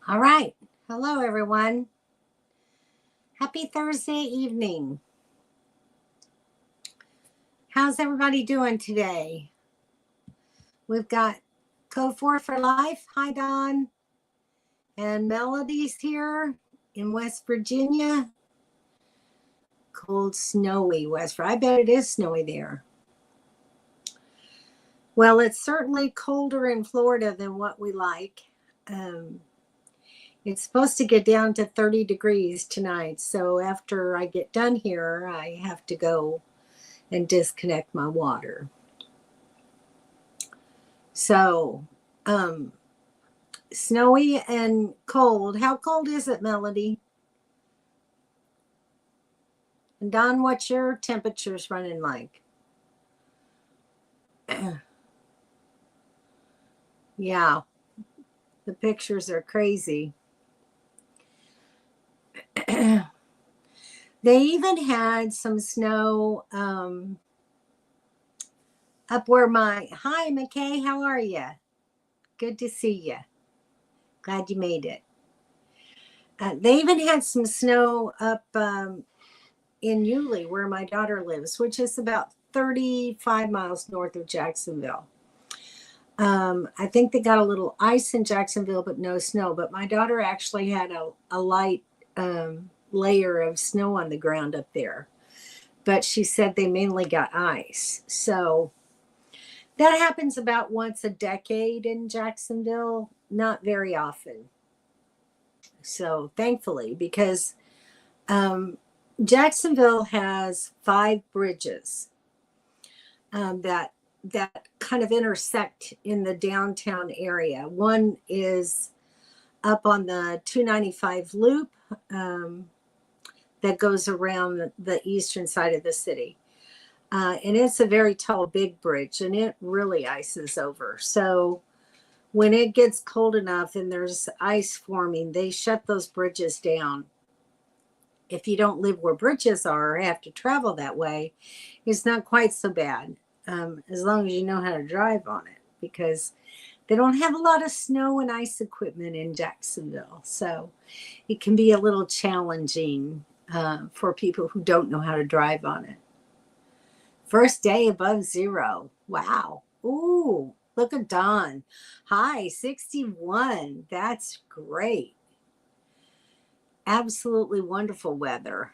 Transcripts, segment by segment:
All right. Hello, everyone. Happy Thursday evening. How's everybody doing today? We've got Code 4 for Life. Hi, Don. And Melody's here in West Virginia. Cold, snowy West Virginia. I bet it is snowy there. Well, it's certainly colder in Florida than what we like. It's supposed to get down to 30 degrees tonight. So after I get done here, I have to go and disconnect my water. So, snowy and cold. How cold is it, Melody? And Don, what's your temperatures running like? Yeah, the pictures are crazy. They even had some snow up where hi, McKay, how are you? Good to see you. Glad you made it. They even had some snow up in Yulee, where my daughter lives, which is about 35 miles north of Jacksonville. I think they got a little ice in Jacksonville, but no snow. But my daughter actually had a light layer of snow on the ground up there. But she said they mainly got ice. So that happens about once a decade in Jacksonville, not very often. So thankfully, because Jacksonville has 5 bridges that kind of intersect in the downtown area. One is up on the 295 loop that goes around the eastern side of the city. And it's a very tall, big bridge, and it really ices over. So when it gets cold enough and there's ice forming, they shut those bridges down. If you don't live where bridges are or have to travel that way, it's not quite so bad, as long as you know how to drive on it, because they don't have a lot of snow and ice equipment in Jacksonville. So it can be a little challenging for people who don't know how to drive on it. First day above zero. Wow. Ooh, look at Dawn. Hi, 61. That's great. Absolutely wonderful weather.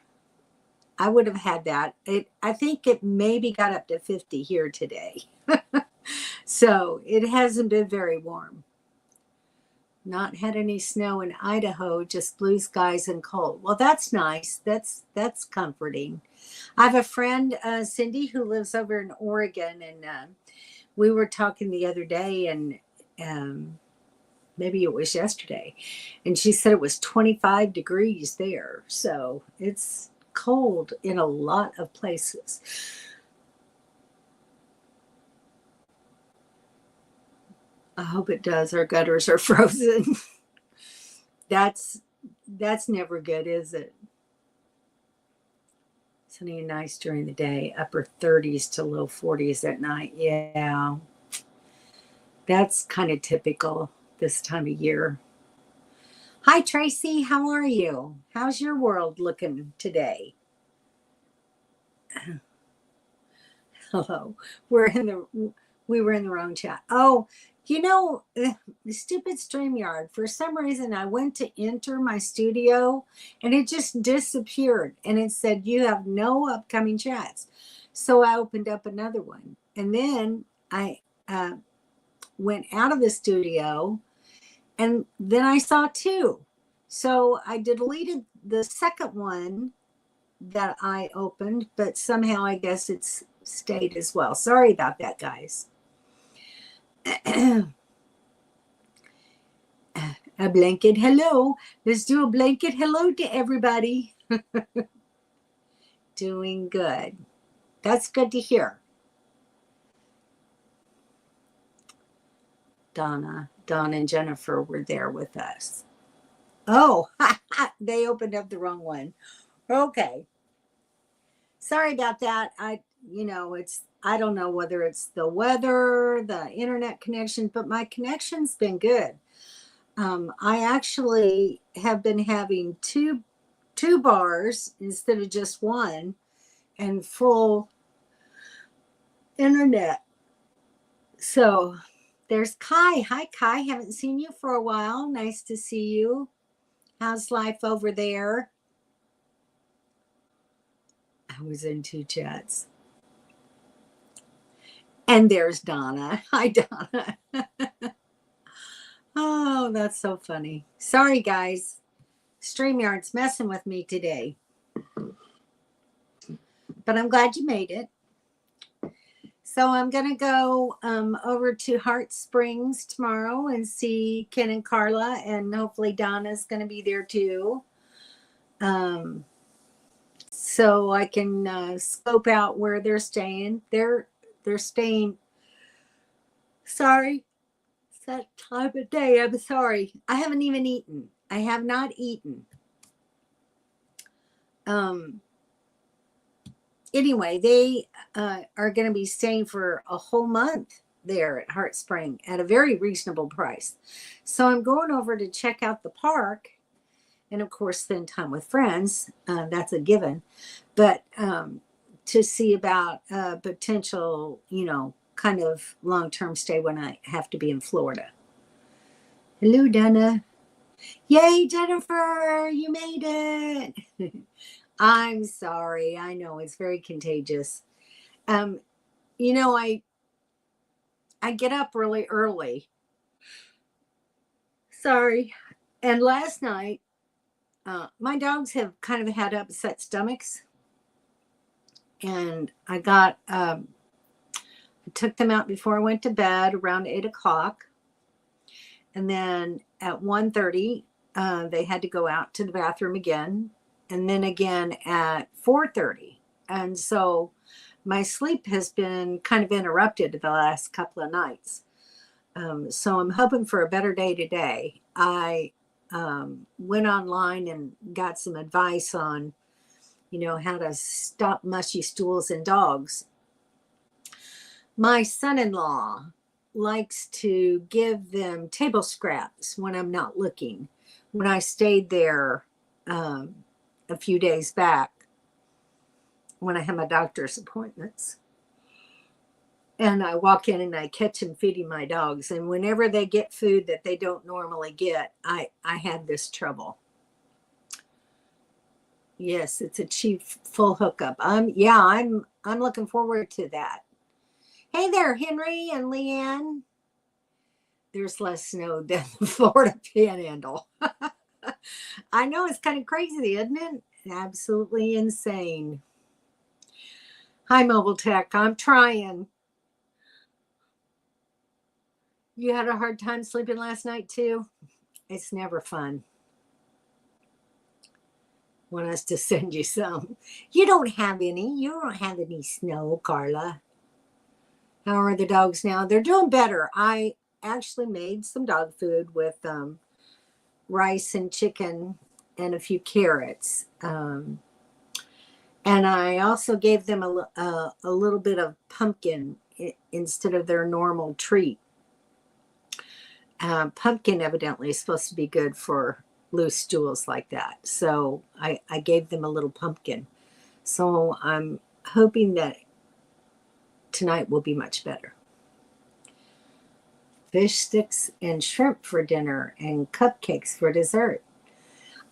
I would have had that. I think it maybe got up to 50 here today. So it hasn't been very warm. Not had any snow in Idaho, just blue skies and cold. Well, that's nice. That's comforting. I have a friend, Cindy, who lives over in Oregon, and we were talking the other day, and maybe it was yesterday, and she said it was 25 degrees there. So it's cold in a lot of places. I hope it does. Our gutters are frozen. That's never good, is it? Sunny and nice during the day, upper 30s to low 40s at night. Yeah. That's kind of typical this time of year. Hi, Tracy. How are you? How's your world looking today? Hello. We were in the wrong chat. Oh, the stupid StreamYard. For some reason, I went to enter my studio and it just disappeared. And it said, you have no upcoming chats. So I opened up another one. And then I went out of the studio, and then I saw 2. So I deleted the second one that I opened, but somehow I guess it's stayed as well. Sorry about that, guys. A blanket hello. Let's do a blanket hello to everybody. Doing good. That's good to hear. Donna and Jennifer were there with us. Oh, they opened up the wrong one. Okay. Sorry about that. I don't know whether it's the weather, the internet connection, but my connection's been good. I actually have been having two bars instead of just one, and full internet. So there's Kai. Hi, Kai. Haven't seen you for a while. Nice to see you. How's life over there? I was in two chats. And there's Donna. Hi, Donna. Oh, that's so funny. Sorry, guys. StreamYard's messing with me today. But I'm glad you made it. So I'm going to go over to Heart Springs tomorrow and see Ken and Carla, and hopefully Donna's going to be there too. So I can scope out where they're staying. They're staying. Sorry, it's that time of day. I'm sorry. I haven't even eaten. I have not eaten. Anyway, they are going to be staying for a whole month there at Heart Spring at a very reasonable price. So I'm going over to check out the park and, of course, spend time with friends. That's a given. But to see about potential, kind of long-term stay when I have to be in Florida. Hello, Donna. Yay, Jennifer, you made it. I'm sorry. I know it's very contagious. I get up really early. Sorry. And last night, my dogs have kind of had upset stomachs. And I took them out before I went to bed around 8:00. And then at 1:30, they had to go out to the bathroom again. And then again at 4:30. And so my sleep has been kind of interrupted the last couple of nights. So I'm hoping for a better day today. I went online and got some advice on, how to stop mushy stools in dogs. My son-in-law likes to give them table scraps when I'm not looking. When I stayed there a few days back, when I had my doctor's appointments, and I walk in and I catch them feeding my dogs, and whenever they get food that they don't normally get, I had this trouble. Yes, it's a cheap full hookup. I'm looking forward to that. Hey there, Henry and Leanne. There's less snow than the Florida Panhandle. I know, it's kind of crazy, isn't it? Absolutely insane. Hi, Mobile Tech. I'm trying. You had a hard time sleeping last night too? It's never fun. Want us to send you some? You don't have any. You don't have any snow, Carla. How are the dogs now? They're doing better. I actually made some dog food with rice and chicken and a few carrots. And I also gave them a little bit of pumpkin instead of their normal treat. Pumpkin evidently is supposed to be good for loose stools like that. So I gave them a little pumpkin. So I'm hoping that tonight will be much better. Fish sticks and shrimp for dinner and cupcakes for dessert.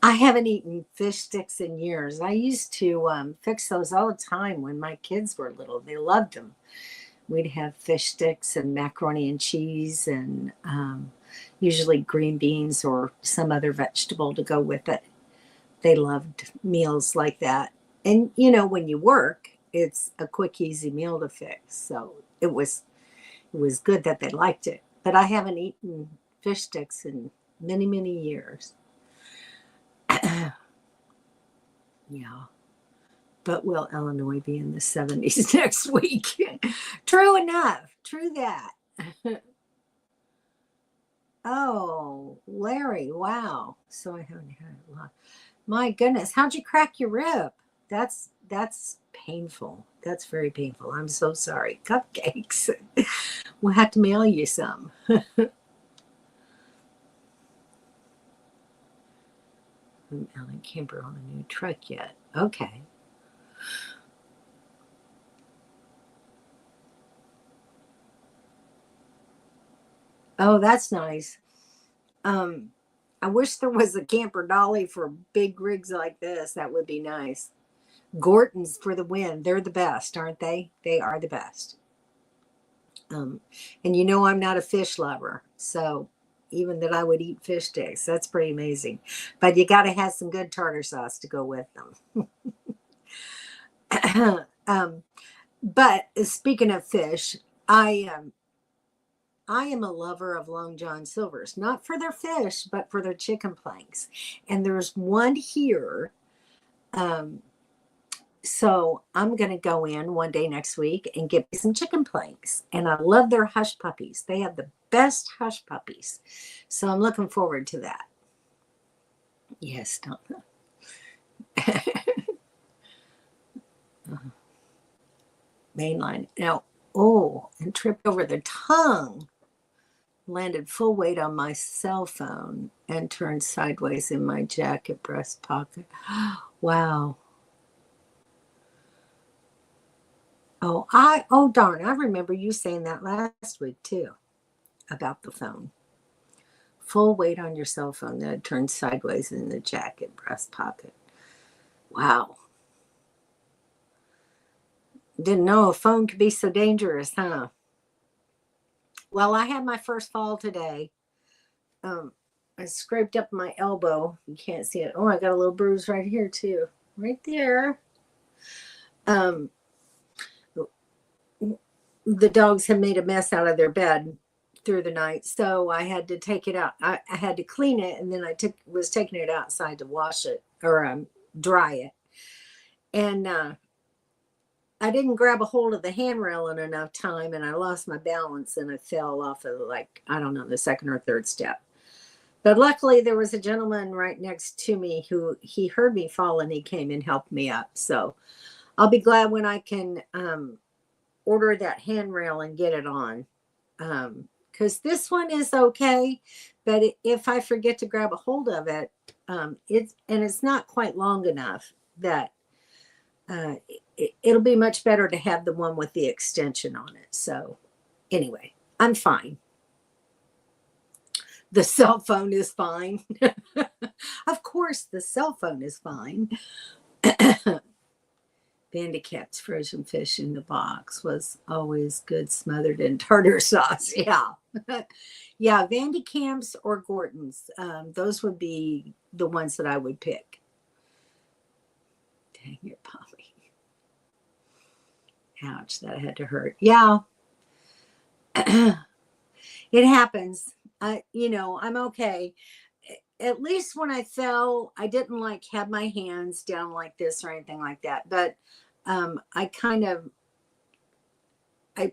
I haven't eaten fish sticks in years. I used to fix those all the time when my kids were little. They loved them. We'd have fish sticks and macaroni and cheese and usually green beans or some other vegetable to go with it. They loved meals like that. And, when you work, it's a quick, easy meal to fix. So it was good that they liked it. But I haven't eaten fish sticks in many, many years. Yeah. But will Illinois be in the 70s next week? True enough. True that. Oh, Larry. Wow. So I haven't had a lot. My goodness. How'd you crack your rib? That's painful. That's very painful. I'm so sorry. Cupcakes. We'll have to mail you some. Alan Camper on a new truck yet. Okay. Oh, that's nice. I wish there was a camper dolly for big rigs like this. That would be nice. Gorton's for the win. They're the best, aren't they? They are the best. And you know I'm not a fish lover, so even that I would eat fish sticks, that's pretty amazing. But you got to have some good tartar sauce to go with them. But speaking of fish, I am a lover of Long John Silver's, not for their fish, but for their chicken planks. And there's one here. So I'm going to go in one day next week and get me some chicken planks. And I love their hush puppies. They have the best hush puppies. So I'm looking forward to that. Yes, Donna. Mainline. Now, and tripped over the tongue. Landed full weight on my cell phone and turned sideways in my jacket breast pocket. Wow. Oh darn, I remember you saying that last week too about the phone. Full weight on your cell phone that turned sideways in the jacket breast pocket. Wow. Didn't know a phone could be so dangerous, huh? Well, I had my first fall today. I scraped up my elbow. You can't see it. Oh, I got a little bruise right here too. Right there. The dogs had made a mess out of their bed through the night, so I had to take it out. I had to clean it, and then I was taking it outside to wash it or dry it. And I didn't grab a hold of the handrail in enough time, and I lost my balance, and I fell off of the second or third step. But luckily, there was a gentleman right next to me who he heard me fall, and he came and helped me up. So I'll be glad when I can order that handrail and get it on, because this one is okay, but if I forget to grab a hold of it, it's not quite long enough that it'll be much better to have the one with the extension on it. So anyway, I'm fine. The cell phone is fine. Of course, the cell phone is fine. Bandicap's frozen fish in the box was always good smothered in tartar sauce. Yeah. Yeah, Vandecamp's or Gorton's. Those would be the ones that I would pick. Dang it, Polly. Ouch, that had to hurt. Yeah. It happens. I'm okay. At least when I fell, I didn't have my hands down like this or anything like that. But I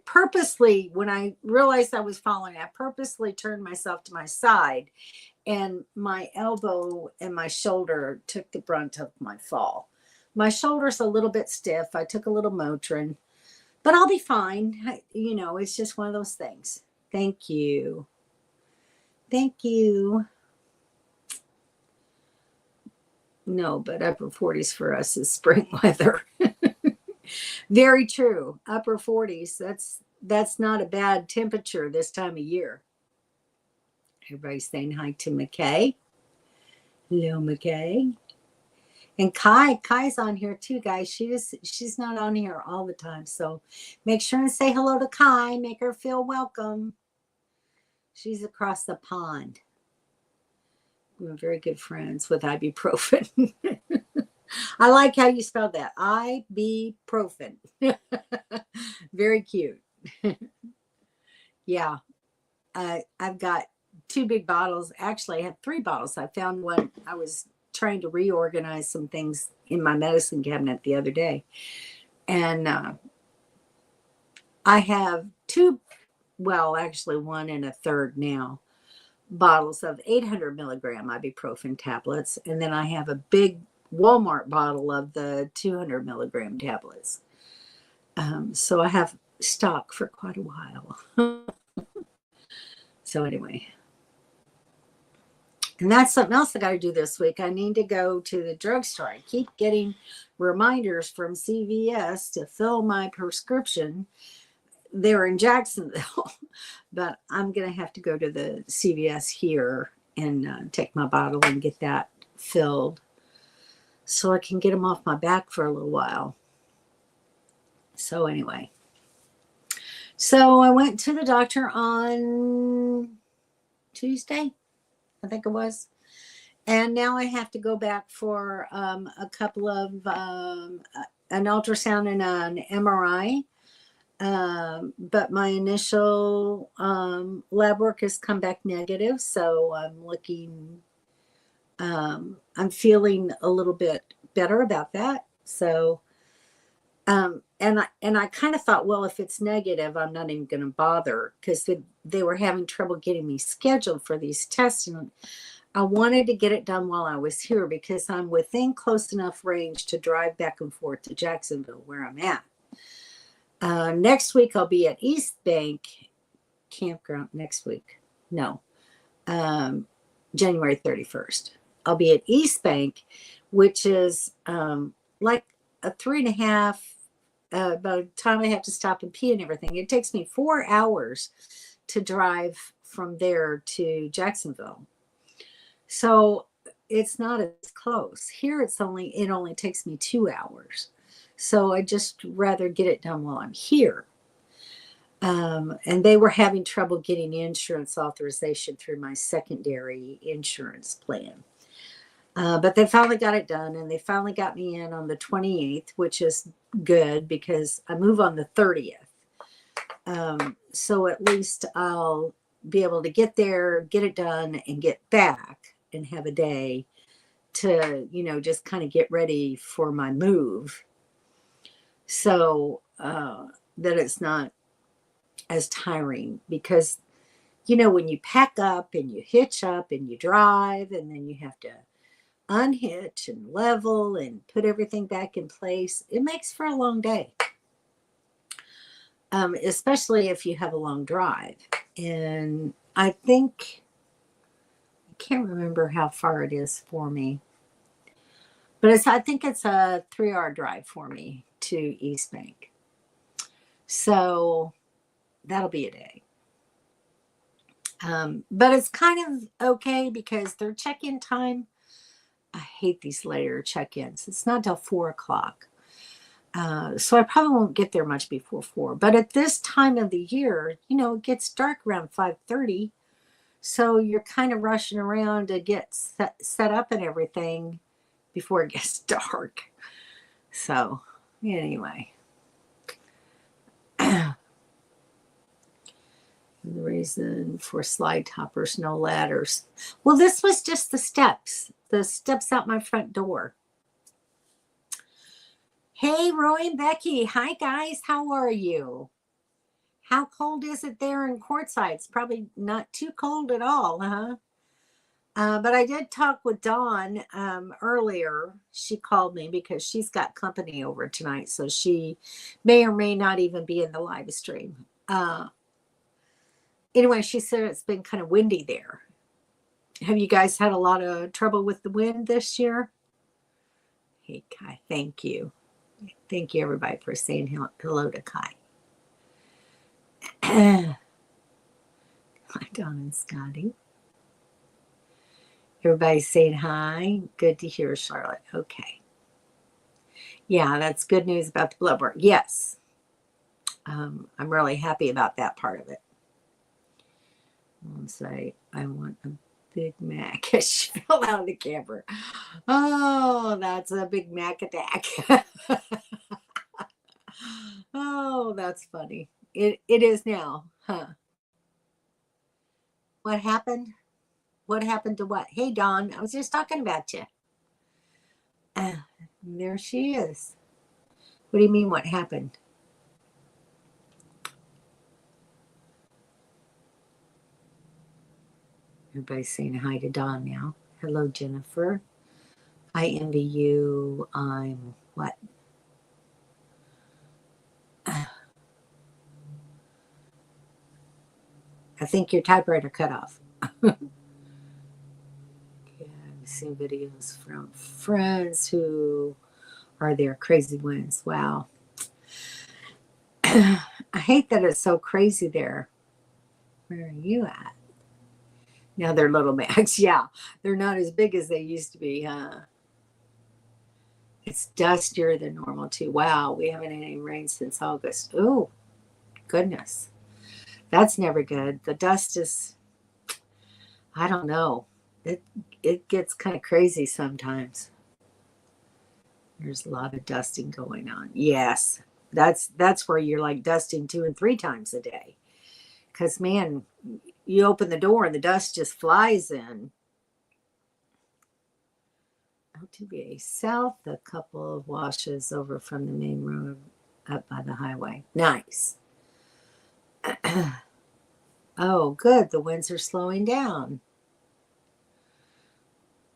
purposely, when I realized I was falling, I purposely turned myself to my side, and my elbow and my shoulder took the brunt of my fall. My shoulder's a little bit stiff. I took a little Motrin, but I'll be fine. It's just one of those things. Thank you. Thank you. No, but upper 40s for us is spring weather. Very true. Upper 40s. That's not a bad temperature this time of year. Everybody's saying hi to McKay. Hello, McKay. And Kai's on here too, guys. She's not on here all the time. So make sure and say hello to Kai. Make her feel welcome. She's across the pond. We're very good friends with ibuprofen. I like how you spelled that. Ibuprofen. Very cute. Yeah. I've got 2 big bottles. Actually, I have 3 bottles. I found one. I was trying to reorganize some things in my medicine cabinet the other day. And I have 2, well, actually 1 and a third now, bottles of 800 milligram ibuprofen tablets. And then I have a big Walmart bottle of the 200 milligram tablets. So I have stock for quite a while. So anyway, And that's something else I got to do this week. I need to go to the drugstore. I keep getting reminders from CVS to fill my prescription. They're in Jacksonville, but I'm going to have to go to the CVS here and take my bottle and get that filled so I can get them off my back for a little while. So anyway, so I went to the doctor on Tuesday, I think it was. And now I have to go back for a couple of an ultrasound and an MRI. But my initial lab work has come back negative. So I'm feeling a little bit better about that. So, and I kind of thought, well, if it's negative, I'm not even going to bother, because they were having trouble getting me scheduled for these tests. And I wanted to get it done while I was here, because I'm within close enough range to drive back and forth to Jacksonville, where I'm at. Next week, I'll be at East Bank Campground next week. No, January 31st. I'll be at East Bank, which is like a 3.5, by the time I have to stop and pee and everything. It takes me 4 hours to drive from there to Jacksonville. So it's not as close. Here it only takes me 2 hours. So I just rather get it done while I'm here. And they were having trouble getting insurance authorization through my secondary insurance plan. But they finally got it done, and they finally got me in on the 28th, which is good because I move on the 30th. So at least I'll be able to get there, get it done, and get back and have a day to, just kind of get ready for my move. So that it's not as tiring, because, when you pack up and you hitch up and you drive, and then you have to unhitch and level and put everything back in place, it makes for a long day. Especially if you have a long drive. And I can't remember how far it is for me, but I think it's a 3-hour drive for me to East Bank. So that'll be a day. But it's kind of okay, because their check-in time, I hate these later check-ins. It's not till 4:00. So I probably won't get there much before 4. But at this time of the year, it gets dark around 5:30. So you're kind of rushing around to get set up and everything before it gets dark. So anyway. The reason for slide toppers, no ladders. Well, this was just the steps out my front door. Hey, Roy and Becky. Hi, guys. How are you? How cold is it there in Quartzsite? It's probably not too cold at all, huh? But I did talk with Dawn earlier. She called me because she's got company over tonight, so she may or may not even be in the live stream. Anyway, she said it's been kind of windy there. Have you guys had a lot of trouble with the wind this year? Hey, Kai, thank you. Thank you, everybody, for saying hello to Kai. Hi, Don and Scotty. Everybody's saying hi. Good to hear, Charlotte. Okay. Yeah, that's good news about the blood work. Yes. I'm really happy about that part of it. I'll say, I want a Big Mac. She fell out of the camper. Oh, that's a Big Mac attack. Oh, that's funny. It is now, huh? What happened? What happened to what? Hey, Dawn, I was just talking about you. There she is. What do you mean, what happened? Everybody's saying hi to Dawn now. Hello, Jennifer. I envy you. I'm what? I think your typewriter cut off. seen videos from friends who are there. Crazy winds. Wow. I hate that it's so crazy there. Where are you at? Now they're little Macs. Yeah, they're not as big as they used to be, huh? It's dustier than normal too. Wow, we haven't had any rain since August. Oh, goodness. That's never good. The dust is, I don't know. It it gets kind of crazy sometimes. There's a lot of dusting going on. Yes. That's where you're like dusting 2 and 3 times a day. Cuz man, you open the door and the dust just flies in. LTVA South, a couple of washes over from the main road up by the highway. Nice. Oh, good. The winds are slowing down.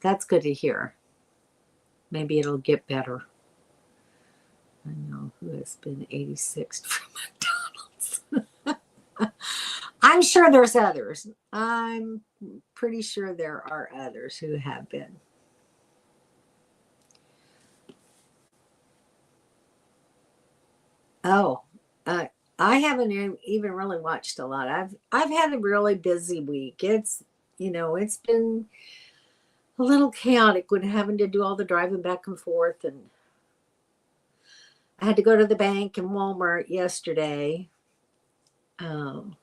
That's good to hear. Maybe it'll get better. I know who has been 86 from McDonald's. I'm sure there's others. I'm pretty sure there are others who have been. Oh, I haven't even really watched a lot. I've had a really busy week. It's been a little chaotic when having to do all the driving back and forth, and I had to go to the bank and Walmart yesterday. Um,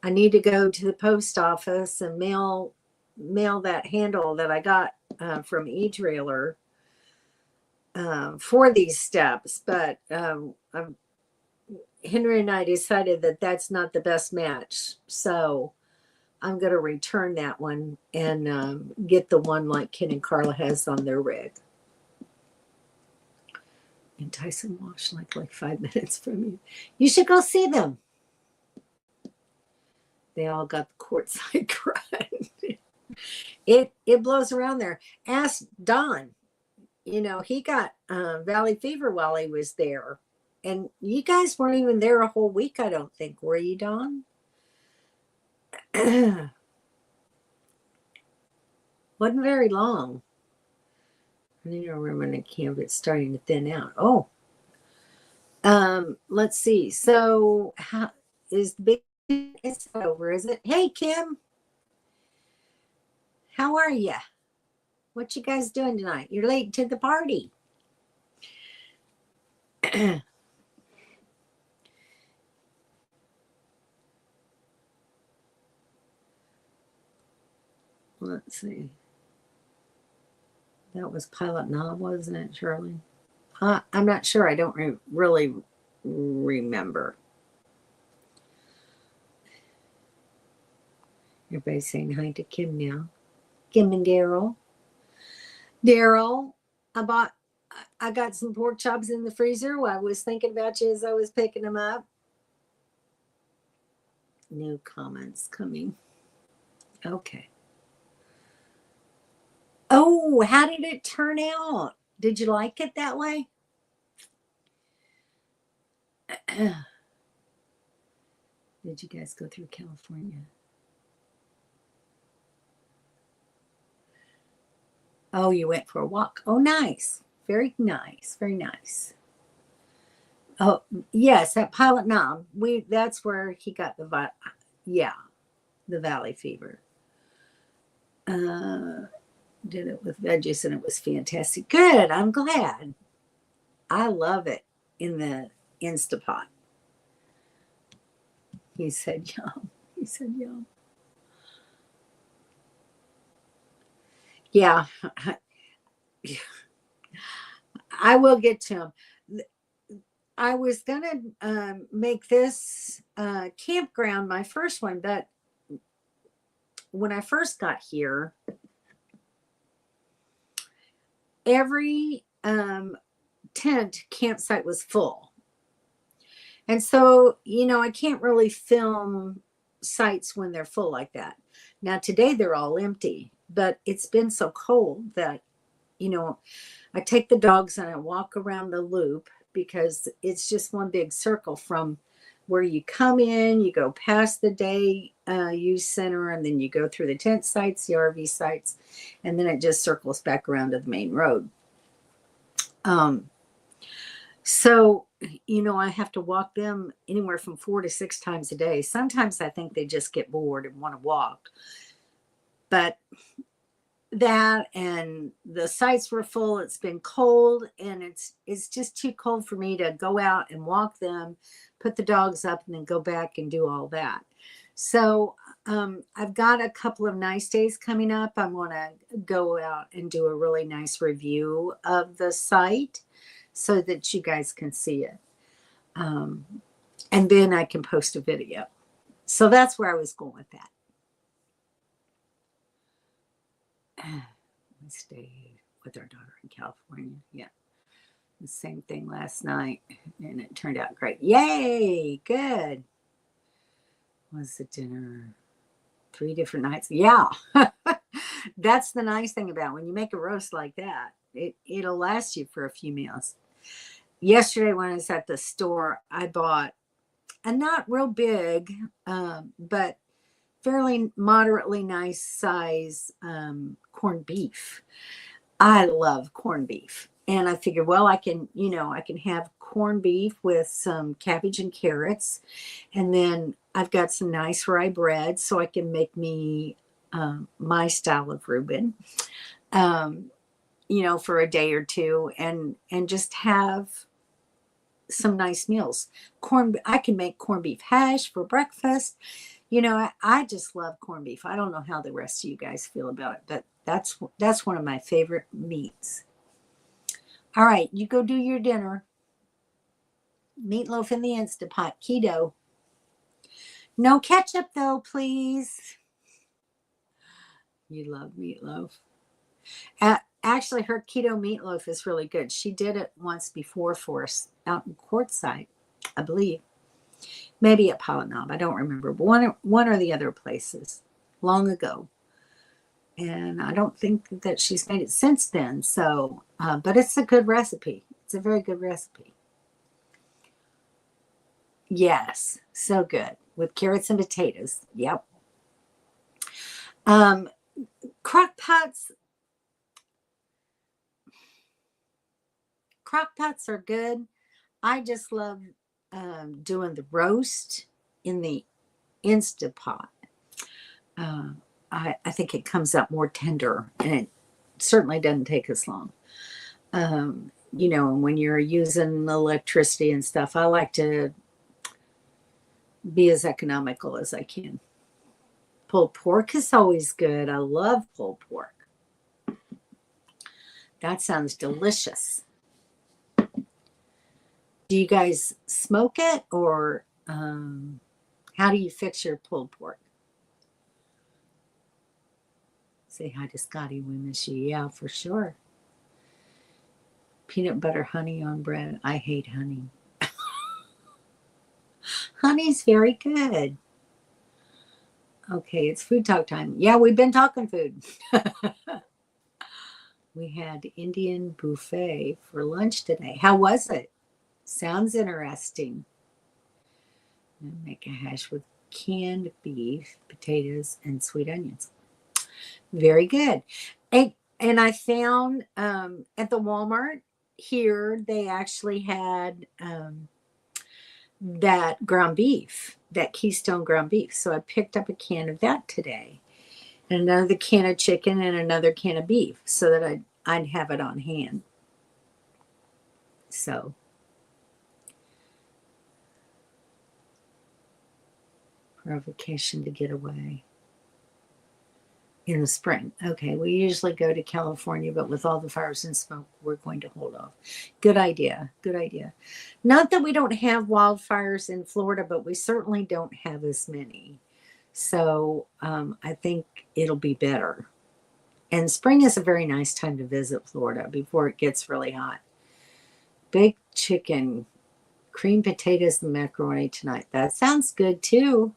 I need to go to the post office and mail that handle that I got from eTrailer for these steps, but Henry and I decided that that's not the best match, so I'm going to return that one and get the one like Ken and Carla has on their rig. And Tyson Wash, like 5 minutes from you. You should go see them. They all got the courtside crud. It blows around there. Ask Don. He got valley fever while he was there. And you guys weren't even there a whole week, I don't think. Were you, Don? Wasn't very long. I don't remember when the canvas starting to thin out. Oh. Let's see. So how is the big it's over, is it? Hey Kim. How are you? What you guys doing tonight? You're late to the party. Let's see. That was Pilot Knob, wasn't it, Shirley? I'm not sure. I don't really remember. Everybody's saying hi to Kim now. Kim and Daryl. Daryl, I got some pork chops in the freezer. I was thinking about you as I was picking them up. New comments coming. Okay. Oh, how did it turn out? Did you like it that way? Did you guys go through California? Oh, you went for a walk. Oh, nice. Very nice. Very nice. Oh, yes, at Pilot Knob. That's where he got the valley fever. Did it with veggies and it was fantastic. Good. I'm glad. I love it in the Instapot. He said yum. He said yum. Yeah. I will get to him. I was going to make this campground my first one, but when I first got here, every tent campsite was full. And so, I can't really film sites when they're full like that. Now, today they're all empty, but it's been so cold that, I take the dogs and I walk around the loop because it's just one big circle from where you come in, you go past the day use center, and then you go through the tent sites, the RV sites, and then it just circles back around to the main road. So, I have to walk them anywhere from 4 to 6 times a day. Sometimes I think they just get bored and want to walk. But that and the sites were full. It's been cold, and it's just too cold for me to go out and walk them, put the dogs up, and then go back and do all that. So I've got a couple of nice days coming up. I want to go out and do a really nice review of the site so that you guys can see it. And then I can post a video. So that's where I was going with that. We stayed with our daughter in California. Yeah. The same thing last night, and it turned out great. Yay! Good. Was the dinner 3 different nights? Yeah. That's the nice thing about when you make a roast like that. It'll last you for a few meals. Yesterday when I was at the store, I bought a not real big, but fairly moderately nice size corned beef. I love corned beef. And I figured, well, I can have corned beef with some cabbage and carrots. And then I've got some nice rye bread, so I can make me my style of Reuben, for a day or two, and just have some nice meals. I can make corned beef hash for breakfast. I just love corned beef. I don't know how the rest of you guys feel about it, but that's one of my favorite meats. All right, you go do your dinner. Meatloaf in the Instapot, keto. No ketchup though, please. You love meatloaf. Actually, her keto meatloaf is really good. She did it once before for us out in Quartzsite, I believe. Maybe at Pilot Knob, I don't remember, but one or the other places long ago. And I don't think that she's made it since then. So, but it's a good recipe. It's a very good recipe. Yes, so good with carrots and potatoes. Yep. Crock pots are good. I just love doing the roast in the Instapot. I think it comes up more tender, and it certainly doesn't take as long. When you're using electricity and stuff, I like to be as economical as I can. Pulled pork is always good. I love pulled pork. That sounds delicious. Do you guys smoke it, or how do you fix your pulled pork? Say hi to Scotty. We miss you. Yeah, for sure. Peanut butter honey on bread. I hate honey. Honey's very good. Okay, it's food talk time. Yeah, we've been talking food. We had Indian buffet for lunch today. How was it? Sounds interesting. Make a hash with canned beef, potatoes, and sweet onions. Very good. And I found at the Walmart here, they actually had that ground beef, that Keystone ground beef. So I picked up a can of that today, and another can of chicken, and another can of beef, so that I'd have it on hand. So provocation to get away in the spring. Okay, we usually go to California, but with all the fires and smoke, we're going to hold off. Good idea. Good idea. Not that we don't have wildfires in Florida, but we certainly don't have as many. So I think it'll be better. And spring is a very nice time to visit Florida before it gets really hot. Baked chicken, creamed potatoes, and macaroni tonight. That sounds good too.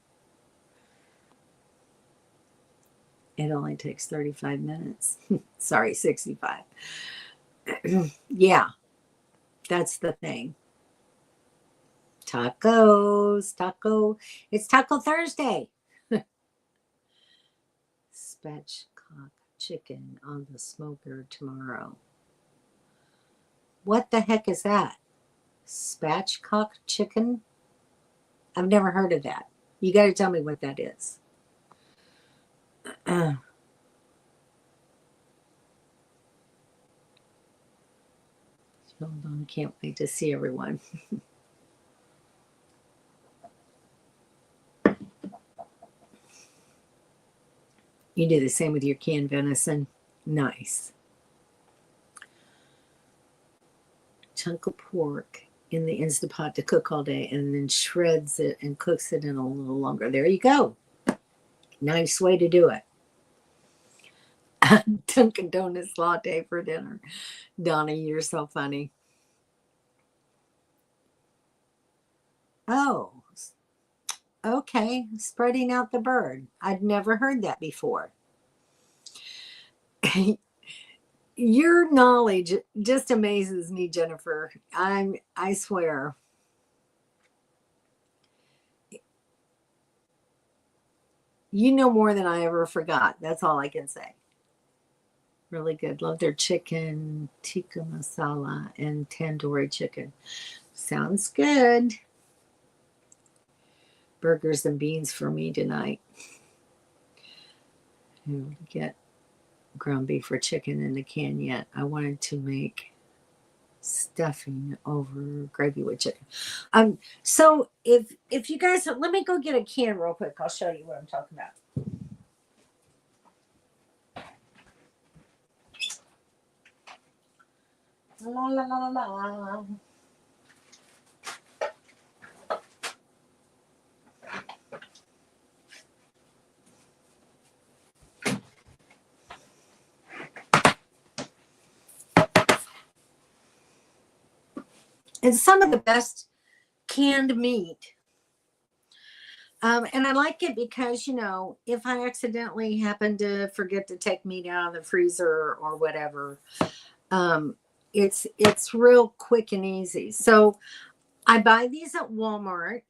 It only takes 35 minutes. Sorry, 65. Yeah, that's the thing. Tacos, taco. It's Taco Thursday. Spatchcock chicken on the smoker tomorrow. What the heck is that? Spatchcock chicken? I've never heard of that. You got to tell me what that is. Hold on, can't wait to see everyone. You do the same with your canned venison. Nice. Chunk of pork in the Instant Pot to cook all day and then shreds it and cooks it in a little longer. There you go. Nice way to do it. Dunkin' Donuts latte for dinner. Donnie, you're so funny. Oh, okay. Spreading out the bird. I'd never heard that before. Your knowledge just amazes me, Jennifer. I swear. You know more than I ever forgot. That's all I can say. Really good. Love their chicken, tikka masala, and tandoori chicken. Sounds good. Burgers and beans for me tonight. I don't get ground beef or chicken in the can yet. I wanted to make stuffing over gravy with chicken. So if you guys, let me go get a can real quick. I'll show you what I'm talking about. La la la la la. It's some of the best canned meat. And I like it because, you know, if I accidentally happen to forget to take meat out of the freezer or whatever, it's real quick and easy. So I buy these at Walmart.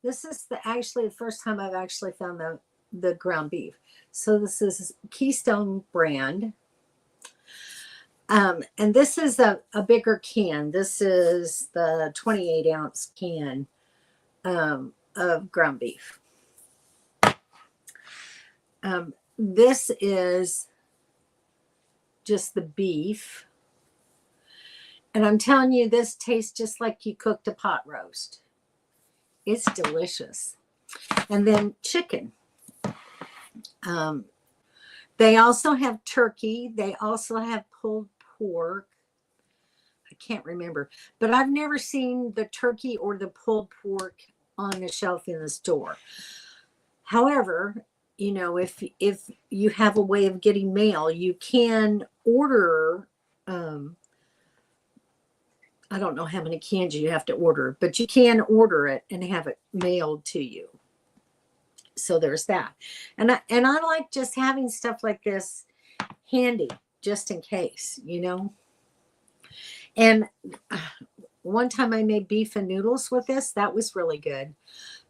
This is actually the first time I've actually found the ground beef. So this is Keystone brand. And this is a bigger can. This is the 28 ounce can of ground beef. This is just the beef. And I'm telling you, this tastes just like you cooked a pot roast. It's delicious. And then chicken. They also have turkey. They also have pulled pork. I can't remember, but I've never seen the turkey or the pulled pork on the shelf in the store. However, you know, if you have a way of getting mail, you can order. I don't know how many cans you have to order, but you can order it and have it mailed to you. So there's that. And I like just having stuff like this handy just in case, you know. And one time I made beef and noodles with this. That was really good.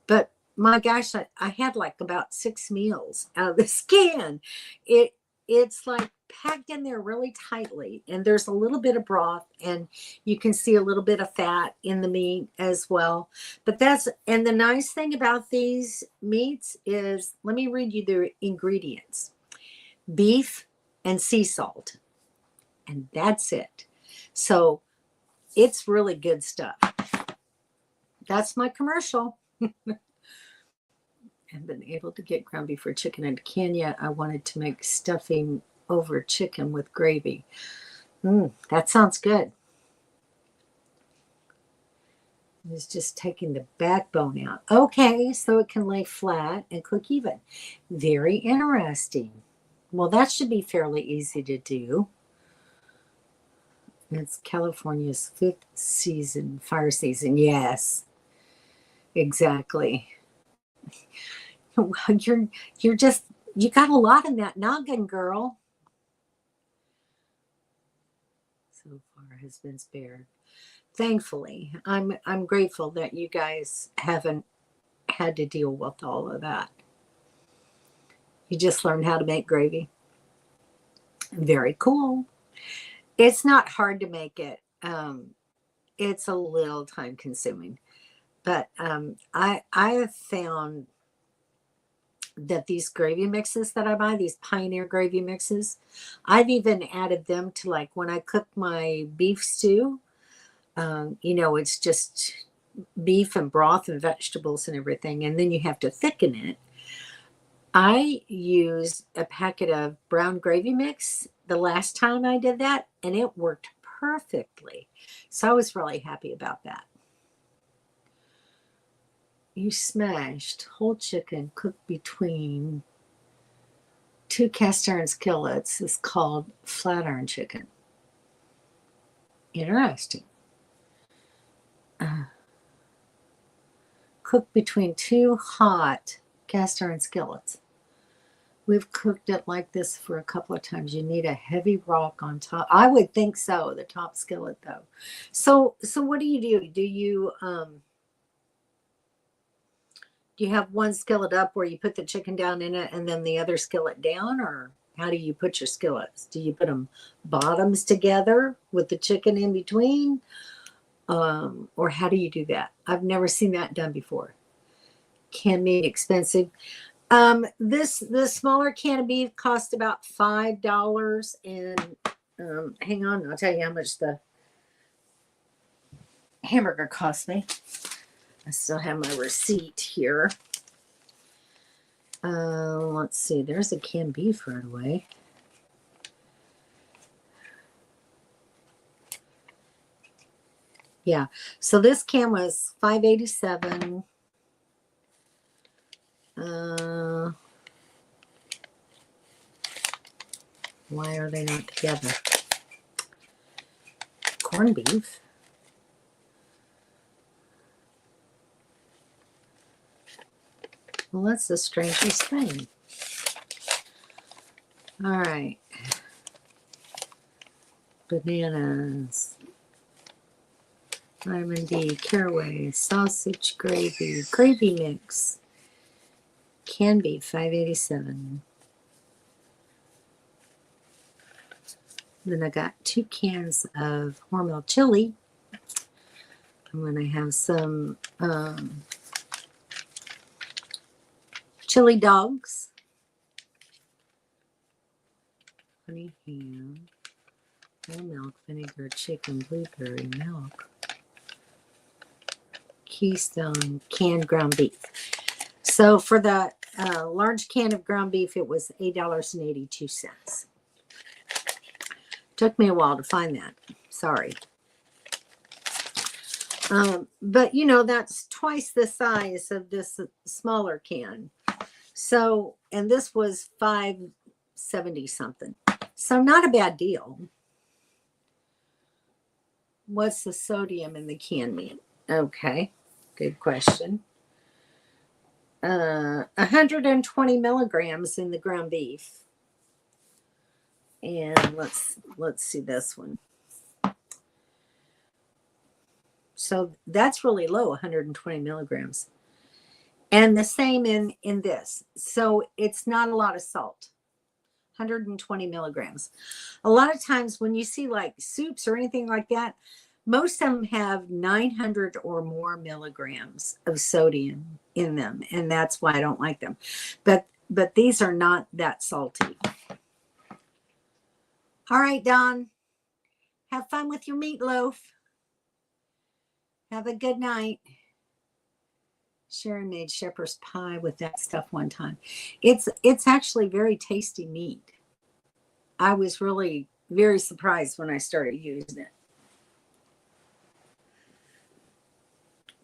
But my gosh, I had like about 6 meals out of this can. It's like packed in there really tightly, and there's a little bit of broth, and you can see a little bit of fat in the meat as well. But and the nice thing about these meats is, let me read you the ingredients: beef and sea salt, and that's it. So it's really good stuff. That's my commercial. I've been able to get ground beef or chicken in a can yet. I wanted to make stuffing over chicken with gravy. That sounds good. It's just taking the backbone out. Okay, so it can lay flat and cook even. Very interesting. Well, that should be fairly easy to do. It's California's 5th season, fire season. Yes, exactly. You're just, you got a lot in that noggin, girl. So far has been spared. thankfully, I'm grateful that you guys haven't had to deal with all of that. You just learned how to make gravy. Very cool. It's not hard to make it. It's a little time consuming, but I have found that these gravy mixes that I buy, these Pioneer gravy mixes, I've even added them to, like, when I cook my beef stew. It's just beef and broth and vegetables and everything, and then you have to thicken it. I used a packet of brown gravy mix the last time I did that, and it worked perfectly. So I was really happy about that. You smashed whole chicken cooked between 2 cast iron skillets is called flat iron chicken. Interesting. Cooked between 2 hot cast iron skillets. We've cooked it like this for a couple of times. You need a heavy rock on top. I would think so, the top skillet though. So what do you do? Do you have one skillet up where you put the chicken down in it and then the other skillet down, or how do you put your skillets? Do you put them bottoms together with the chicken in between? Or how do you do that? I've never seen that done before. Can be expensive. This smaller can of beef cost about $5, and hang on, I'll tell you how much the hamburger cost me. I still have my receipt here. Let's see, there's a canned beef right away. Yeah, so this can was $5.87. Why are they not together? Corned beef. Well, that's the strangest thing. All right. Bananas. Vitamin D, caraway, sausage gravy, gravy mix. Can be $5.87. Then I got 2 cans of Hormel chili. I'm going to have some chili dogs. Honey ham, whole milk, vinegar, chicken, blueberry, milk. Keystone canned ground beef. So for the large can of ground beef, it was $8.82. Took me a while to find that. Sorry. But that's twice the size of this smaller can. So, and this was $5.70 something. So not a bad deal. What's the sodium in the canned meat? Okay, good question. 120 milligrams in the ground beef. And let's see this one. So that's really low, 120 milligrams. And the same in this. So it's not a lot of salt. 120 milligrams. A lot of times when you see like soups or anything like that, most of them have 900 or more milligrams of sodium in them, and that's why I don't like them. But these are not that salty. All right, Don. Have fun with your meatloaf. Have a good night. Sharon made shepherd's pie with that stuff one time. It's actually very tasty meat. I was really very surprised when I started using it.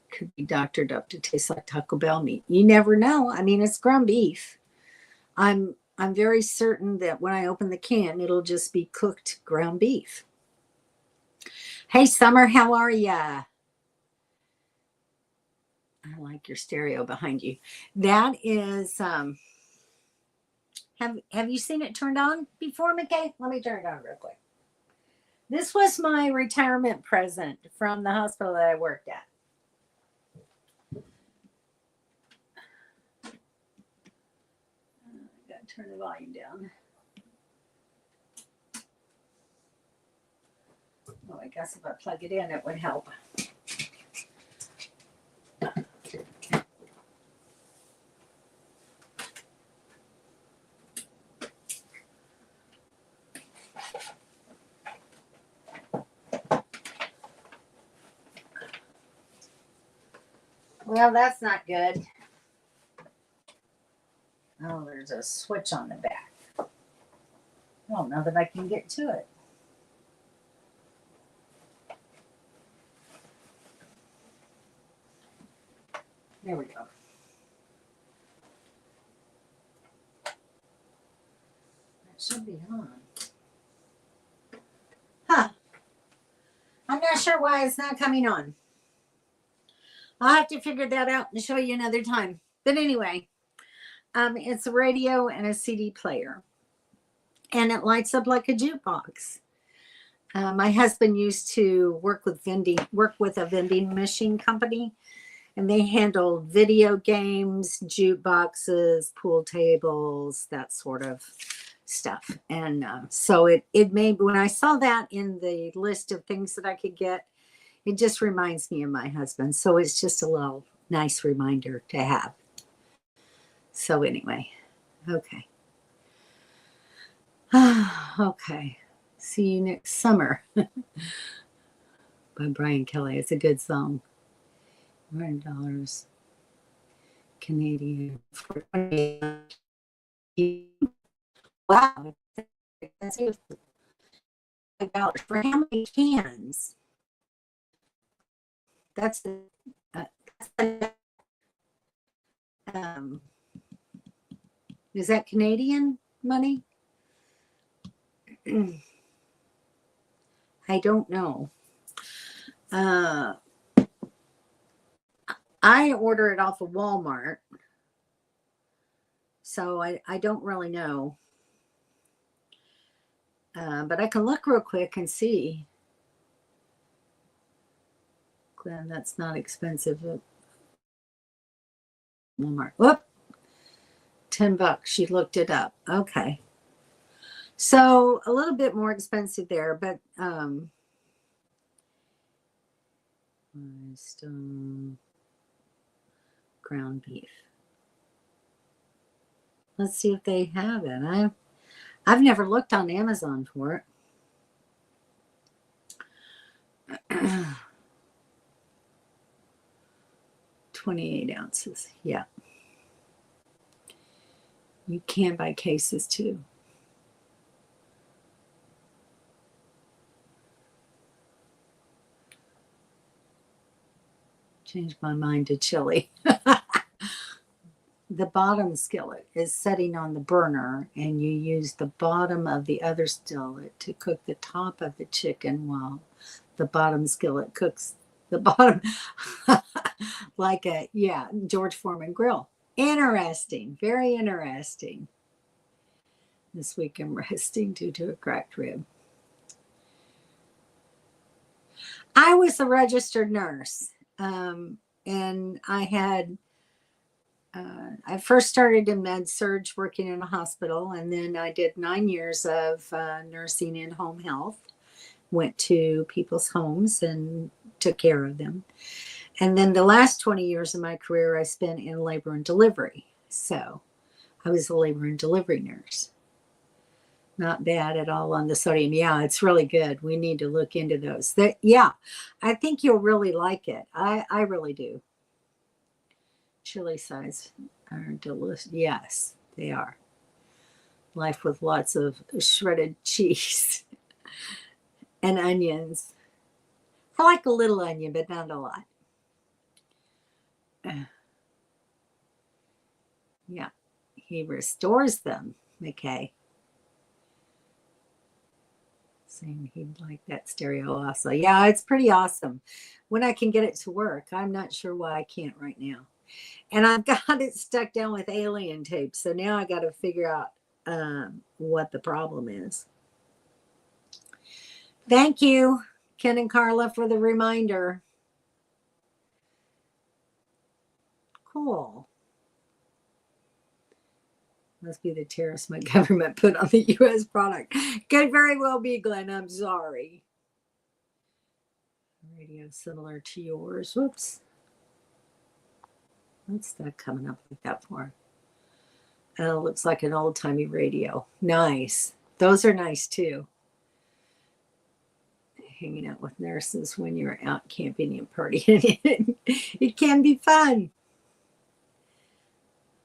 Could be doctored up to taste like Taco Bell meat. You never know. I mean, it's ground beef. I'm very certain that when I open the can, it'll just be cooked ground beef. Hey, Summer, how are ya? I like your stereo behind you. That is, have you seen it turned on before, McKay? Let me turn it on real quick. This was my retirement present from the hospital that I worked at. I gotta turn the volume down. Oh, I guess if I plug it in, it would help. Well, that's not good. Oh, there's a switch on the back. I don't know that I can get to it. There we go. That should be on. Huh. I'm not sure why it's not coming on. I'll have to figure that out and show you another time. But anyway, it's a radio and a CD player. And it lights up like a jukebox. My husband used to work with a vending machine company, and they handled video games, jukeboxes, pool tables, that sort of stuff. And so it made, when I saw that in the list of things that I could get, it just reminds me of my husband. So it's just a little nice reminder to have. So anyway, okay. Okay. See you next summer. By Brian Kelly. It's a good song. $100 Canadian for wow. That's about for how many cans? That's is that Canadian money? I don't know. I order it off of Walmart, so I don't really know. But I can look real quick and see. Glenn, that's not expensive. Walmart. Whoop. $10. She looked it up. Okay. So a little bit more expensive there, but ground beef. Let's see if they have it. I've never looked on Amazon for it. 28 ounces. Yeah. You can buy cases too. Changed my mind to chili. The bottom skillet is setting on the burner, and you use the bottom of the other skillet to cook the top of the chicken while the bottom skillet cooks the bottom. Like a, yeah, George Foreman grill. Interesting. Very interesting. This week I'm resting due to a cracked rib. I was a registered nurse, and I first started in med surg working in a hospital, and then I did 9 years of nursing in home health, went to people's homes and took care of them. And then the last 20 years of my career I spent in labor and delivery. So I was a labor and delivery nurse. Not bad at all on the sodium. Yeah, it's really good. We need to look into those. Yeah, I think you'll really like it. I really do. Chili size are delicious. Yes, they are. Life with lots of shredded cheese and onions. I like a little onion, but not a lot. Yeah, he restores them, McKay. Saying he'd like that stereo also. Yeah, it's pretty awesome. When I can get it to work, I'm not sure why I can't right now. And I've got it stuck down with alien tape. So now I got to figure out what the problem is. Thank you, Ken and Carla, for the reminder. Cool. Must be the tariffs my government put on the U.S. product. Could very well be, Glenn. I'm sorry. Radio similar to yours. Whoops. What's that coming up like that for? Oh, looks like an old timey radio. Nice. Those are nice too. Hanging out with nurses when you're out camping and partying. It can be fun.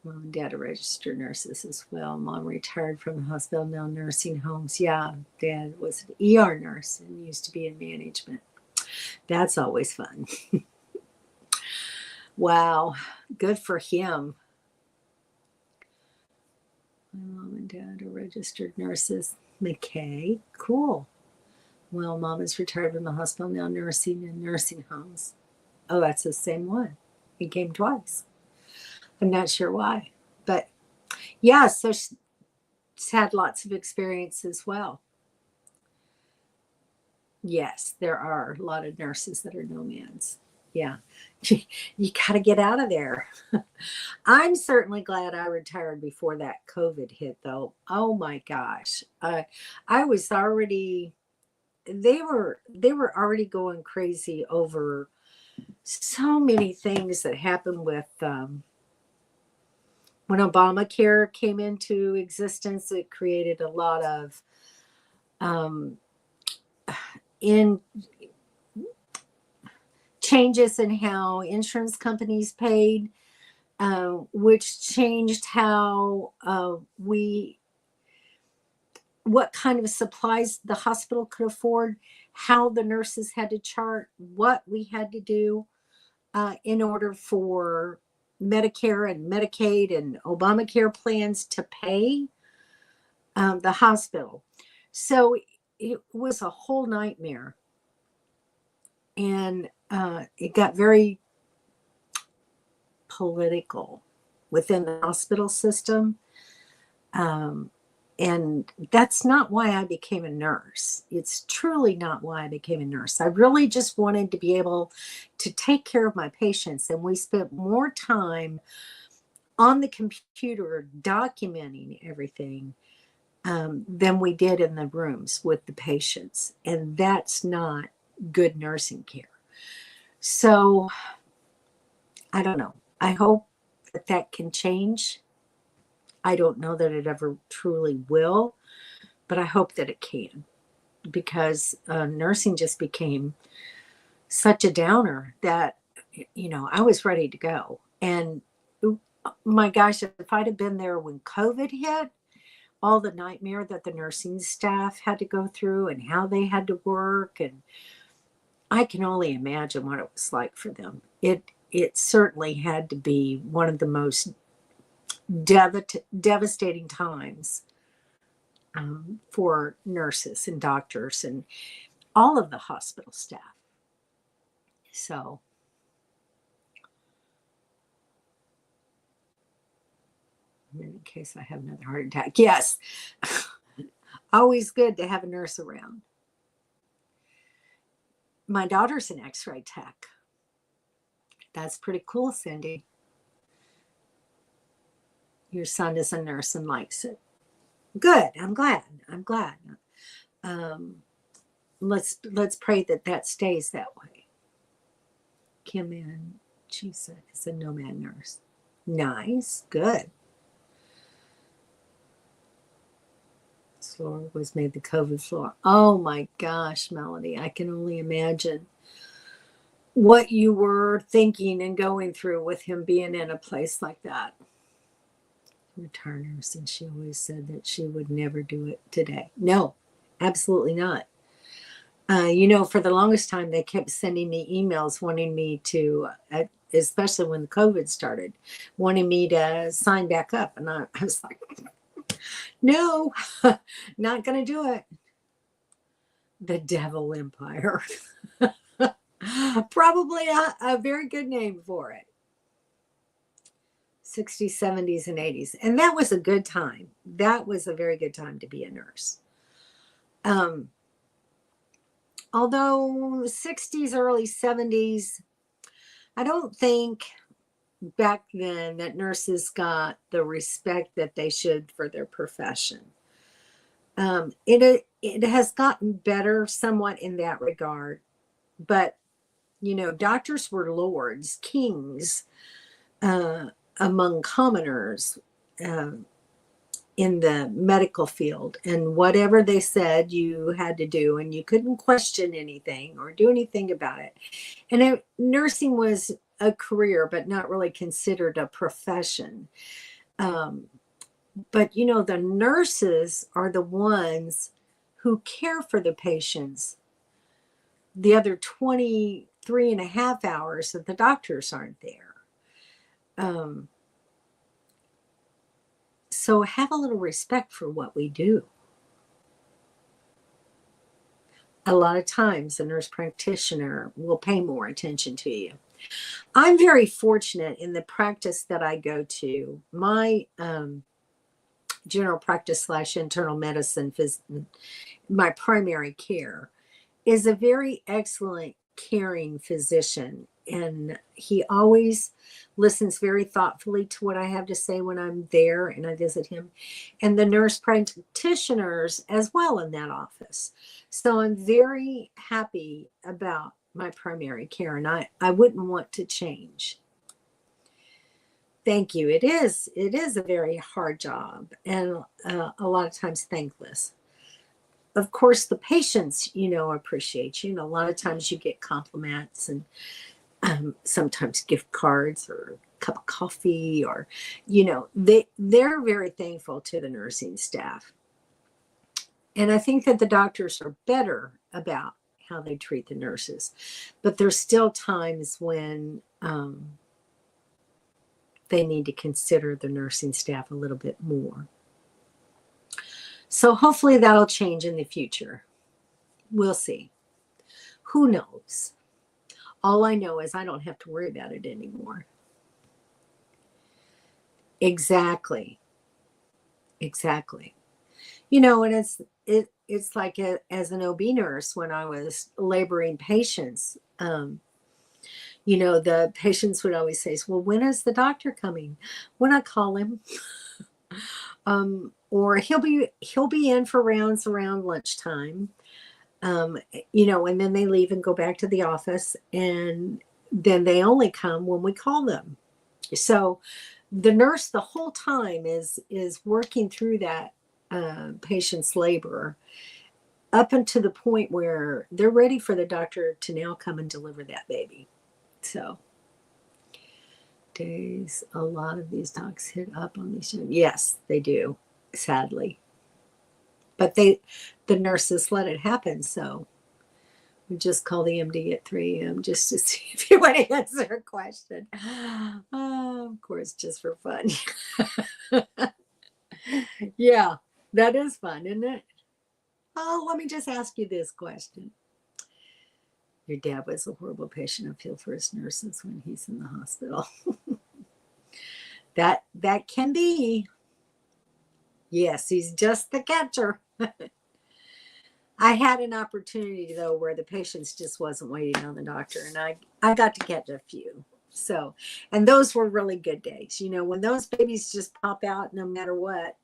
Mom and dad are registered nurses as well. Mom retired from the hospital, now nursing homes. Yeah, dad was an ER nurse and used to be in management. That's always fun. Wow, good for him. My mom and dad are registered nurses. McKay, cool. Well, mom is retired from the hospital, now nursing in nursing homes. Oh, that's the same one. He came twice. I'm not sure why, but yeah, so she's had lots of experience as well. Yes, there are a lot of nurses that are nomads. Yeah, you got to get out of there. I'm certainly glad I retired before that COVID hit, though. Oh my gosh, I was already. They were already going crazy over so many things that happened with when Obamacare came into existence. It created a lot of um, in changes in how insurance companies paid, which changed how what kind of supplies the hospital could afford, how the nurses had to chart, what we had to do in order for Medicare and Medicaid and Obamacare plans to pay the hospital. So it was a whole nightmare. And it got very political within the hospital system. And that's not why I became a nurse. It's truly not why I became a nurse. I really just wanted to be able to take care of my patients. And we spent more time on the computer documenting everything than we did in the rooms with the patients. And that's not good nursing care. So I don't know. I hope that that can change. I don't know that it ever truly will, but I hope that it can, because nursing just became such a downer that, I was ready to go. And my gosh, if I'd have been there when COVID hit, all the nightmare that the nursing staff had to go through and how they had to work, and I can only imagine what it was like for them. It certainly had to be one of the most devastating times for nurses and doctors and all of the hospital staff. So, in case I have another heart attack, yes, always good to have a nurse around. My daughter's an X-ray tech. That's pretty cool, Cindy. Your son is a nurse and likes it. Good. I'm glad. Um, let's pray that that stays that way. Kim Ann, she said, is a nomad nurse. Nice. Good. This floor was made the COVID floor. Oh my gosh, Melody, I can only imagine what you were thinking and going through with him being in a place like that. Retired nurse, and she always said that she would never do it today. No, absolutely not. For the longest time, they kept sending me emails wanting me to, especially when COVID started, wanting me to sign back up. And I was like, no, not going to do it. The Devil Empire. Probably a very good name for it. 60s, 70s, and 80s. And that was a good time. That was a very good time to be a nurse. although 60s, early 70s, I don't think back then that nurses got the respect that they should for their profession. It has gotten better somewhat in that regard, but doctors were lords, kings, uh, among commoners uh, in the medical field, and whatever they said you had to do, and you couldn't question anything or do anything about it. And nursing was a career, but not really considered a profession. Um, but the nurses are the ones who care for the patients the other 23 and a half hours that the doctors aren't there. So have a little respect for what we do. A lot of times a nurse practitioner will pay more attention to you. I'm very fortunate in the practice that I go to. My general practice / internal medicine, my primary care, is a very excellent, caring physician. And he always listens very thoughtfully to what I have to say when I'm there and I visit him, and the nurse practitioners as well in that office. So I'm very happy about my primary care, and I wouldn't want to change. Thank you. It is a very hard job, and a lot of times thankless. Of course, the patients, appreciate you. And a lot of times you get compliments, and sometimes gift cards or a cup of coffee, or, they're very thankful to the nursing staff. And I think that the doctors are better about how they treat the nurses, but there's still times when they need to consider the nursing staff a little bit more. So hopefully that'll change in the future. We'll see. Who knows? All I know is I don't have to worry about it anymore. Exactly. And it's like as an OB nurse, when I was laboring patients, the patients would always say, well, when is the doctor coming? When I call him. Or he'll be in for rounds around lunchtime. And then they leave and go back to the office, and then they only come when we call them. So the nurse the whole time is working through that patient's labor up until the point where they're ready for the doctor to now come and deliver that baby. So days, a lot of these docs hit up on these. Yes, they do, sadly. But the nurses let it happen, so we just call the MD at 3 a.m. just to see if you want to answer a question. Of course, just for fun. Yeah, that is fun, isn't it? Oh, let me just ask you this question. Your dad was a horrible patient. I feel for his nurses when he's in the hospital. That can be. Yes, he's just the catcher. I had an opportunity, though, where the patients just wasn't waiting on the doctor, and I got to catch a few. So, and those were really good days. When those babies just pop out no matter what,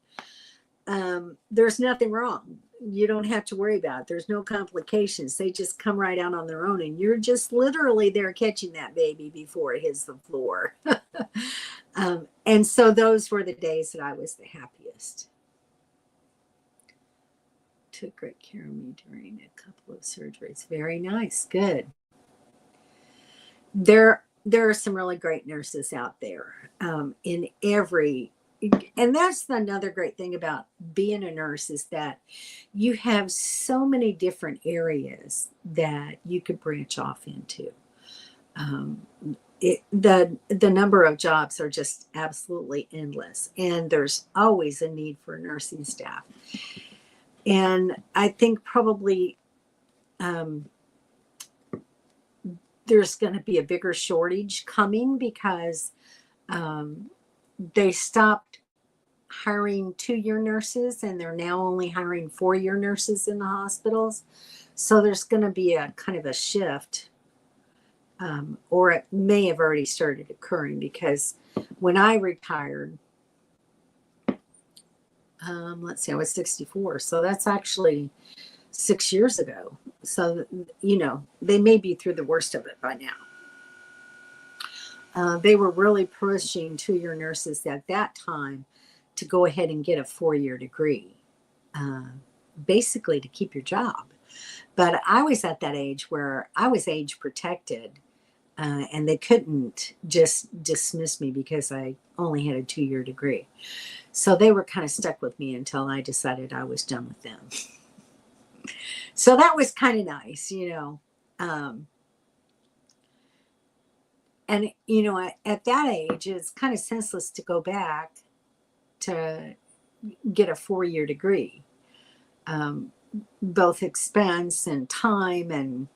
there's nothing wrong. You don't have to worry about it. There's no complications. They just come right out on their own, and you're just literally there catching that baby before it hits the floor. And so those were the days that I was the happiest. Took great care of me during a couple of surgeries. Very nice. Good. There are some really great nurses out there in every, and that's another great thing about being a nurse, is that you have so many different areas that you could branch off into. The number of jobs are just absolutely endless, and there's always a need for nursing staff. And I think probably there's going to be a bigger shortage coming because they stopped hiring 2-year nurses, and they're now only hiring 4-year nurses in the hospitals. So there's going to be a kind of a shift, or it may have already started occurring, because when I retired, let's see, I was 64. So that's actually 6 years ago. So, they may be through the worst of it by now. They were really pushing 2-year nurses at that time to go ahead and get a 4-year degree, basically to keep your job. But I was at that age where I was age protected, and they couldn't just dismiss me because I only had a 2-year degree. So they were kind of stuck with me until I decided I was done with them. So that was kind of nice, and, at that age, it's kind of senseless to go back to get a 4-year degree. Both expense and time, and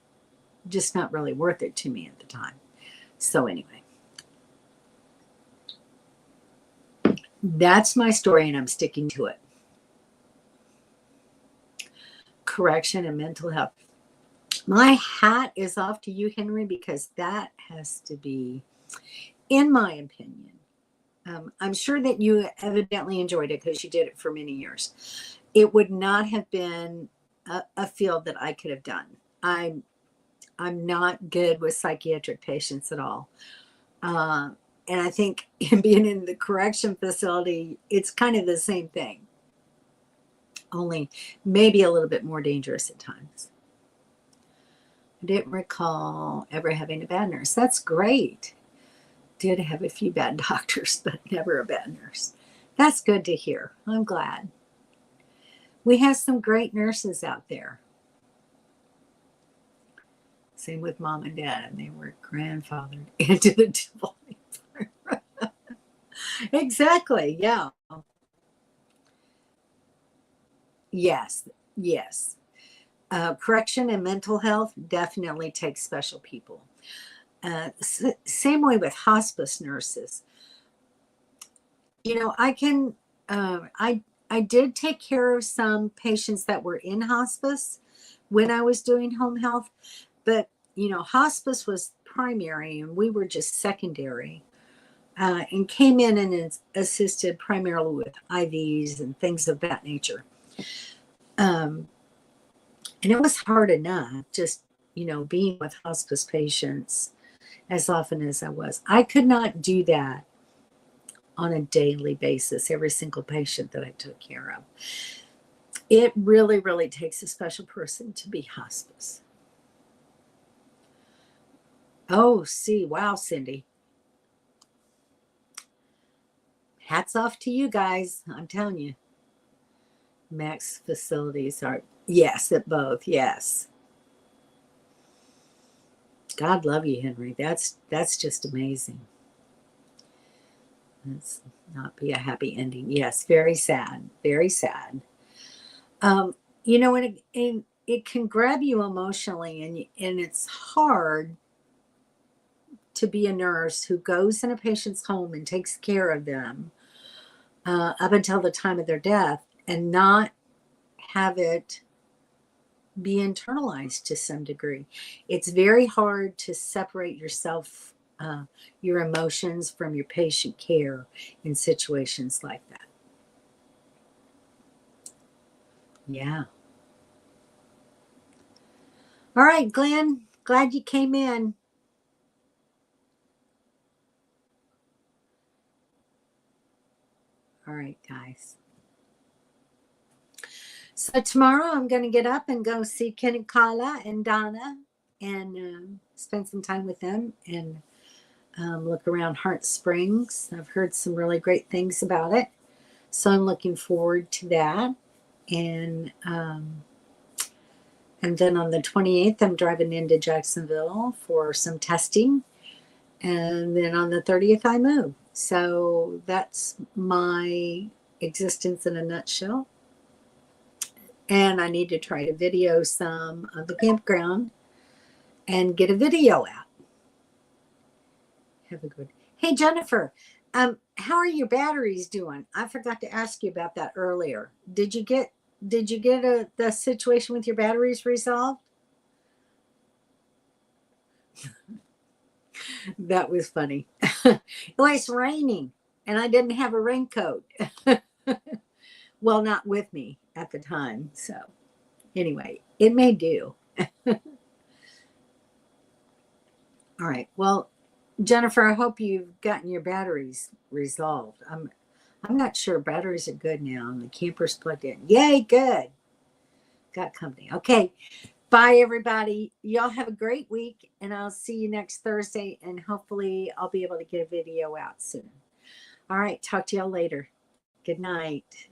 just not really worth it to me at the time. So anyway, that's my story, and I'm sticking to it. Correction and mental health. My hat is off to you, Henry, because that has to be, in my opinion, I'm sure that you evidently enjoyed it because you did it for many years. It would not have been a field that I could have done. I'm not good with psychiatric patients at all. And I think being in the correction facility, it's kind of the same thing, only maybe a little bit more dangerous at times. I didn't recall ever having a bad nurse. That's great. Did have a few bad doctors, but never a bad nurse. That's good to hear. I'm glad. We have some great nurses out there. Same with mom and dad. They were grandfathered into the divine. Exactly. Yeah. Yes. Yes. Correction and mental health definitely takes special people. Same way with hospice nurses. I did take care of some patients that were in hospice when I was doing home health, but hospice was primary and we were just secondary, and came in and assisted primarily with IVs and things of that nature. And it was hard enough just, being with hospice patients as often as I was. I could not do that on a daily basis, every single patient that I took care of. It really, really takes a special person to be hospice. Oh, see, wow, Cindy. Hats off to you guys. I'm telling you. Max facilities are, yes, at both, yes. God love you, Henry. That's just amazing. Let's not be a happy ending. Yes, very sad. Very sad. And it can grab you emotionally, and it's hard to be a nurse who goes in a patient's home and takes care of them up until the time of their death, and not have it be internalized to some degree. It's very hard to separate yourself, your emotions from your patient care in situations like that. Yeah. All right, Glenn, glad you came in. All right, guys. So tomorrow I'm going to get up and go see Ken and Kala and Donna, and spend some time with them, and look around Heart Springs. I've heard some really great things about it, so I'm looking forward to that. And then on the 28th, I'm driving into Jacksonville for some testing, and then on the 30th, I move. So that's my existence in a nutshell. And I need to try to video some of the campground and get a video out. Have a good. Hey, Jennifer, how are your batteries doing? I forgot to ask you about that earlier. Did you get the situation with your batteries resolved? That was funny. It was raining and I didn't have a raincoat. Well, not with me at the time. So, anyway, it may do. All right. Well, Jennifer, I hope you've gotten your batteries resolved. I'm not sure batteries are good now and the camper's plugged in. Yay, good. Got company. Okay. Bye, everybody. Y'all have a great week, and I'll see you next Thursday. And hopefully, I'll be able to get a video out soon. All right. Talk to y'all later. Good night.